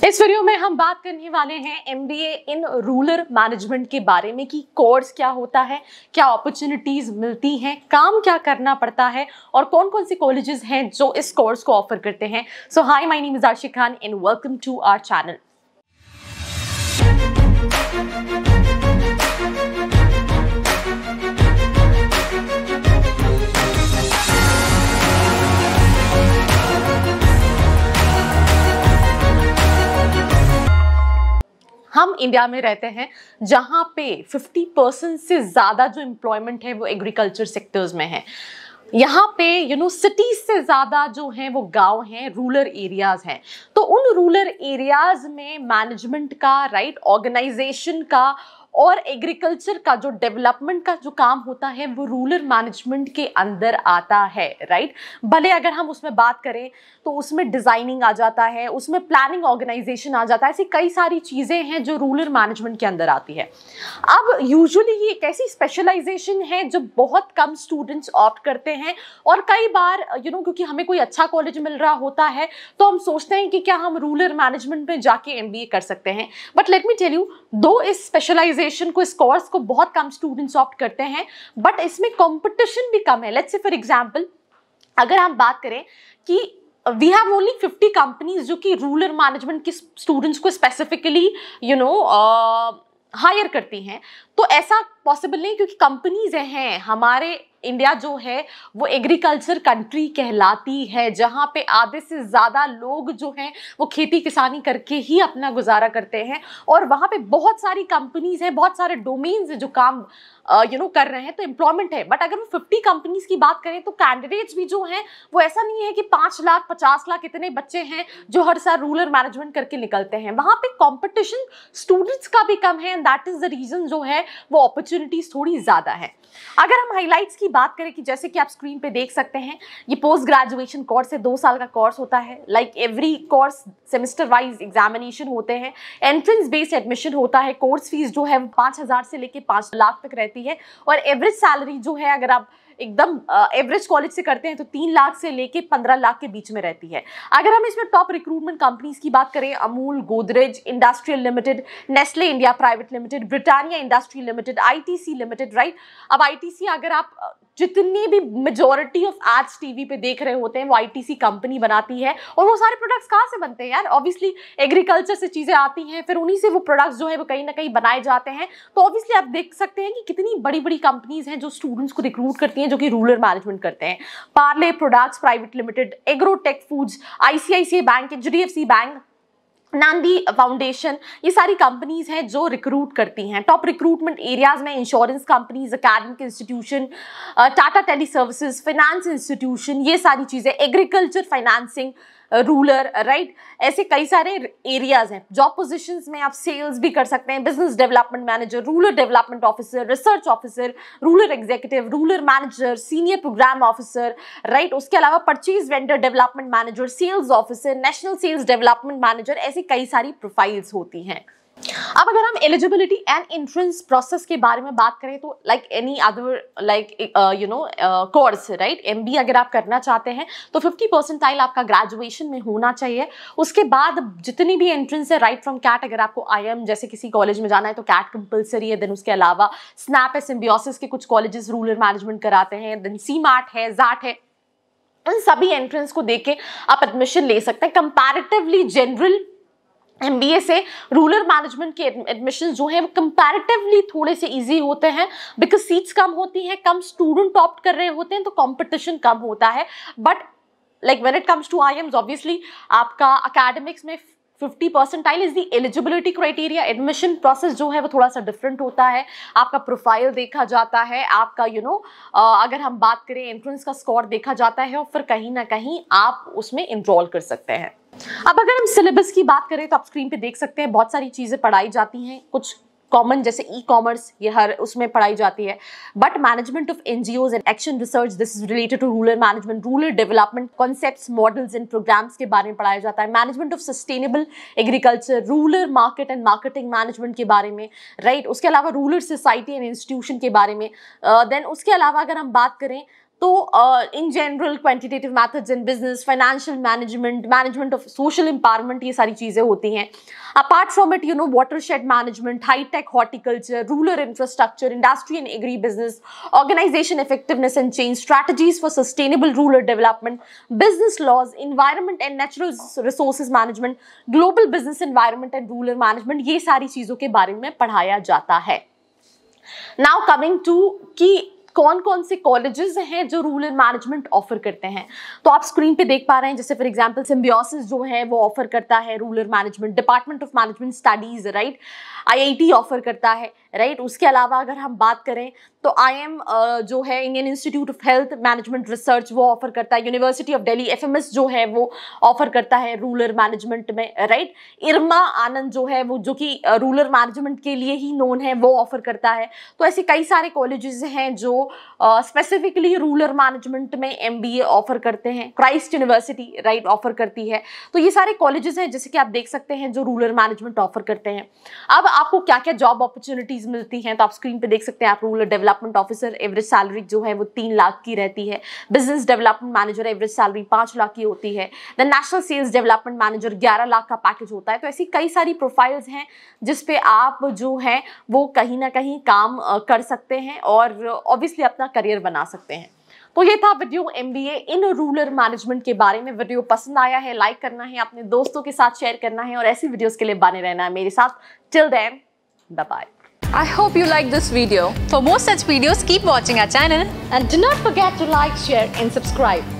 इस वीडियो में हम बात करने वाले हैं एमबीए इन रूरल मैनेजमेंट के बारे में कि कोर्स क्या होता है, क्या अपॉर्चुनिटीज मिलती हैं, काम क्या करना पड़ता है और कौन कौन से कॉलेजेस हैं जो इस कोर्स को ऑफर करते हैं। So hi, my name is Arshi Khan and welcome to our channel. हम इंडिया में रहते हैं जहां पे 50% से ज्यादा जो एम्प्लॉयमेंट है वो एग्रीकल्चर सेक्टर्स में है। यहाँ पे सिटीज से ज्यादा जो है वो गांव हैं, रूरल एरियाज हैं। तो उन रूरल एरियाज में मैनेजमेंट का, राइट, ऑर्गेनाइजेशन का और एग्रीकल्चर का जो डेवलपमेंट का जो काम होता है वो रूरल मैनेजमेंट के अंदर आता है, राइट। भले अगर हम उसमें बात करें तो उसमें डिजाइनिंग आ जाता है, उसमें प्लानिंग ऑर्गेनाइजेशन आ जाता है, ऐसी कई सारी चीजें हैं जो रूरल मैनेजमेंट के अंदर आती है। अब यूजुअली ये एक ऐसी स्पेशलाइजेशन है जो बहुत कम स्टूडेंट्स ऑप्ट करते हैं और कई बार क्योंकि हमें कोई अच्छा कॉलेज मिल रहा होता है तो हम सोचते हैं कि क्या हम रूरल मैनेजमेंट में जाके एमबीए कर सकते हैं। But let me tell you, though इस स्पेशलाइजेशन को, इस कोर्स को बहुत कम स्टूडेंट्स ऑप्ट करते हैं, बट इसमें कंपटीशन भी कम है। लेट्स से फॉर एग्जांपल अगर हम बात करें कि वी हैव ओनली 50 कंपनीज जो कि रूरल मैनेजमेंट के स्टूडेंट्स को स्पेसिफिकली हायर करती हैं, तो ऐसा पॉसिबल नहीं, क्योंकि कंपनीज हैं, हमारे इंडिया जो है वो एग्रीकल्चर कंट्री कहलाती है, जहां पे आधे से ज्यादा लोग जो हैं वो खेती किसानी करके ही अपना गुजारा करते हैं और वहां पे बहुत सारी कंपनीज हैं, बहुत सारे डोमेन्स हैं जो काम कर रहे हैं, तो एम्प्लॉयमेंट है। बट अगर वो 50 कंपनीज की बात करें तो कैंडिडेट्स भी जो हैं वो ऐसा नहीं है कि 5 लाख 50 लाख इतने बच्चे हैं जो हर साल रूरल मैनेजमेंट करके निकलते हैं। वहां पे कंपटीशन स्टूडेंट्स का भी कम है and that is the reason जो है वो अपॉर्चुनिटीज थोड़ी ज्यादा है। अगर हम हाइलाइट्स की बात करें कि जैसे कि आप स्क्रीन पे देख सकते हैं, ये पोस्ट ग्रेजुएशन कोर्स है, 2 साल का कोर्स होता है। Like every course semester wise examination होते हैं, एंट्रेंस बेस्ड एडमिशन होता है। कोर्स फीस जो है 5,000 से लेके 5 लाख तक रहती है और एवरेज सैलरी जो है अगर आप एकदम एवरेज कॉलेज से करते हैं तो 3 लाख से लेके 15 लाख के बीच में रहती है। अगर हम इसमें टॉप रिक्रूटमेंट कंपनीज की बात करें, Amul, Godrej industrial limited, Nestle India private limited, Britannia industry limited, ITC limited, right. अब आईटीसी अगर आप जितनी भी मेजॉरिटी ऑफ एड्स टीवी पे देख रहे होते हैं वो आईटीसी कंपनी बनाती है और वो सारे प्रोडक्ट्स कहाँ से बनते हैं यार? ऑब्वियसली एग्रीकल्चर से चीजें आती हैं, फिर उन्हीं से वो प्रोडक्ट्स जो है वो कहीं ना कहीं बनाए जाते हैं। तो ऑब्वियसली आप देख सकते हैं कि कितनी बड़ी बड़ी कंपनीज हैं जो स्टूडेंट्स को रिक्रूट करती हैं, जो कि रूरल मैनेजमेंट करते हैं। Parle products private limited, agrotech foods, ICICI bank, HDFC bank, Naandi foundation, ये सारी कंपनीज हैं जो रिक्रूट करती हैं। टॉप रिक्रूटमेंट एरियाज में insurance companies, academic institution, Tata tele services, finance institution, ये सारी चीजें, एग्रीकल्चर फाइनेंसिंग, रूरल, राइट, ऐसे कई सारे एरियाज हैं। जॉब पोजीशंस में आप सेल्स भी कर सकते हैं, business development manager, rural development officer, research officer, rural executive, rural manager, senior programme officer, right. उसके अलावा purchase vendor development manager, sales officer, national sales development manager, ऐसी कई सारी प्रोफाइल्स होती हैं। अब अगर हम एलिजिबिलिटी एंड एंट्रेंस प्रोसेस के बारे में बात करें तो like any other course, right, MBA अगर आप करना चाहते हैं तो 50 परसेंटाइल आपका ग्रेजुएशन में होना चाहिए। उसके बाद जितनी भी एंट्रेंस है, राइट फ्रॉम कैट, अगर आपको आईएम जैसे किसी कॉलेज में जाना है तो कैट कंपलसरी है। देन उसके अलावा स्नैप है, सिम्बियोसिस के कुछ कॉलेजेस रूरल मैनेजमेंट कराते हैं, देन सीमैट है, जैट है। इन सभी एंट्रेंस को देके आप एडमिशन ले सकते हैं। कंपैरेटिवली जनरल एमबीए से रूरल मैनेजमेंट के एडमिशन जो है वो कंपैरेटिवली थोड़े से इजी होते हैं, बिकॉज सीट्स कम होती हैं, कम स्टूडेंट ऑप्ट कर रहे होते हैं तो कंपटीशन कम होता है। But like when it comes to IIMs, obviously आपका एकेडमिक्स में 50 percentile is the eligibility criteria. Admission process जो है वो थोड़ा सा डिफरेंट होता है, आपका प्रोफाइल देखा जाता है, आपका अगर हम बात करें एंट्रेंस का स्कोर देखा जाता है और फिर कहीं ना कहीं आप उसमें इनरोल कर सकते हैं। अब अगर हम सिलेबस की बात करें तो आप स्क्रीन पे देख सकते हैं बहुत सारी चीजें पढ़ाई जाती हैं। कुछ कॉमन जैसे ई कॉमर्स, ये हर उसमें पढ़ाई जाती है। But management of NGOs and action research, this is related to rural management, rural development concepts, models and programmes के बारे में पढ़ाया जाता है। Management of sustainable agriculture, rural market and marketing management के बारे में, राइट। उसके अलावा रूरल सोसाइटी एंड इंस्टीट्यूशन के बारे में। देन उसके अलावा अगर हम बात करें तो in general quantitative methods in business, financial management, management of social empowerment, ये सारी चीजें होती हैं। Apart from it watershed management, hi-tech horticulture, rural infrastructure, industry and agribusiness, organisation effectiveness and change, strategies for sustainable rural development, business laws, environment and natural resources management, global business environment and rural management, ये सारी चीजों के बारे में पढ़ाया जाता है। Now coming to कि कौन कौन से कॉलेजेस हैं जो रूरल मैनेजमेंट ऑफर करते हैं, तो आप स्क्रीन पे देख पा रहे हैं, जैसे फॉर एग्जांपल सिम्बियोसिस जो है वो ऑफर करता है rural management, department of management studies, right, IIT offer करता है, राइट। उसके अलावा अगर हम बात करें तो IIM जो है Indian institute of health management research, वो ऑफर करता है। यूनिवर्सिटी ऑफ दिल्ली FMS जो है वो ऑफर करता है रूरल मैनेजमेंट में, राइट। इरमा आनंद जो है वो, जो कि रूरल मैनेजमेंट के लिए ही नोन है, वो ऑफर करता है। तो ऐसे कई सारे कॉलेजेस हैं जो स्पेसिफिकली रूरल मैनेजमेंट में MBA ऑफर करते हैं। क्राइस्ट यूनिवर्सिटी, राइट, ऑफर करती है। तो ये सारे कॉलेजेस हैं जैसे कि आप देख सकते हैं जो रूरल मैनेजमेंट ऑफर करते हैं। अब आपको क्या क्या जॉब अपॉर्चुनिटीज मिलती हैं, तो आप स्क्रीन पे देख सकते हैं। आप rural development officer, average salary जो है वो 3 लाख की रहती है। Business development manager, average salary 5 lakh की होती है। The national sales development manager 11 lakh का पैकेज होता है। तो ऐसी कई सारी प्रोफाइल्स हैं जिसपे आप जो है वो कहीं ना कहीं काम कर सकते हैं और ऑब्वियसली अपना करियर बना सकते हैं। तो ये था video MBA in rural management के बारे में। वीडियो पसंद आया है, लाइक करना है, अपने दोस्तों के साथ शेयर करना है और ऐसी वीडियोस के लिए बने रहना है मेरे साथ। Till then, bye bye. I hope you liked this video. For more such videos, keep watching our channel. And do not forget to like, share and subscribe.